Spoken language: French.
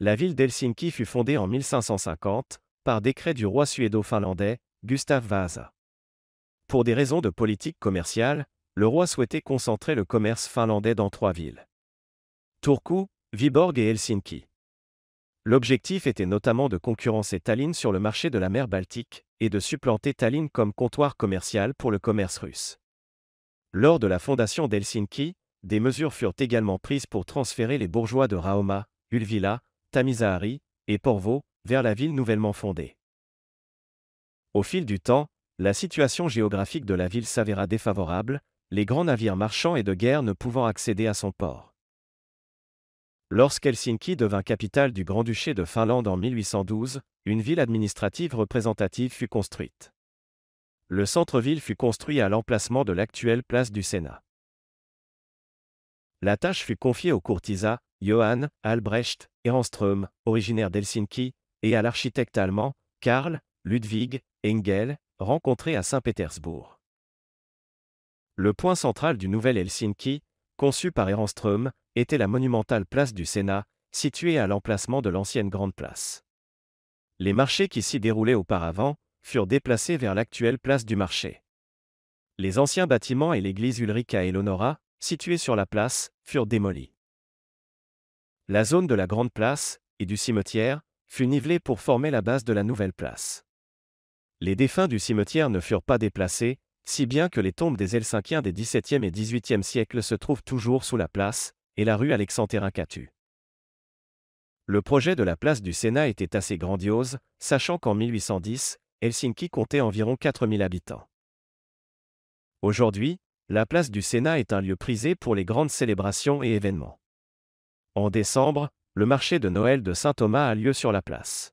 La ville d'Helsinki fut fondée en 1550, par décret du roi suédo-finlandais, Gustav Vasa. Pour des raisons de politique commerciale, le roi souhaitait concentrer le commerce finlandais dans 3 villes. Turku, Viborg et Helsinki. L'objectif était notamment de concurrencer Tallinn sur le marché de la mer Baltique, et de supplanter Tallinn comme comptoir commercial pour le commerce russe. Lors de la fondation d'Helsinki, des mesures furent également prises pour transférer les bourgeois de Rauma, Ulvila, Tamisaari et Porvoo vers la ville nouvellement fondée. Au fil du temps, la situation géographique de la ville s'avéra défavorable, les grands navires marchands et de guerre ne pouvant accéder à son port. Lorsqu'Helsinki devint capitale du Grand-Duché de Finlande en 1812, une ville administrative représentative fut construite. Le centre-ville fut construit à l'emplacement de l'actuelle place du Sénat. La tâche fut confiée au courtisan Johann Albrecht Ehrenström, originaire d'Helsinki, et à l'architecte allemand Karl Ludwig Engel, rencontré à Saint-Pétersbourg. Le point central du nouvel Helsinki, conçu par Ehrenström, était la monumentale place du Sénat, située à l'emplacement de l'ancienne Grande Place. Les marchés qui s'y déroulaient auparavant furent déplacés vers l'actuelle place du marché. Les anciens bâtiments et l'église Ulrika Eleonora, située sur la place, furent démolis. La zone de la Grande Place et du cimetière fut nivelée pour former la base de la nouvelle place. Les défunts du cimetière ne furent pas déplacés, si bien que les tombes des Helsinkiens des XVIIe et XVIIIe siècles se trouvent toujours sous la place et la rue Alexanderinkatu. Le projet de la place du Sénat était assez grandiose, sachant qu'en 1810, Helsinki comptait environ 4000 habitants. Aujourd'hui, la place du Sénat est un lieu prisé pour les grandes célébrations et événements. En décembre, le marché de Noël de Saint-Thomas a lieu sur la place.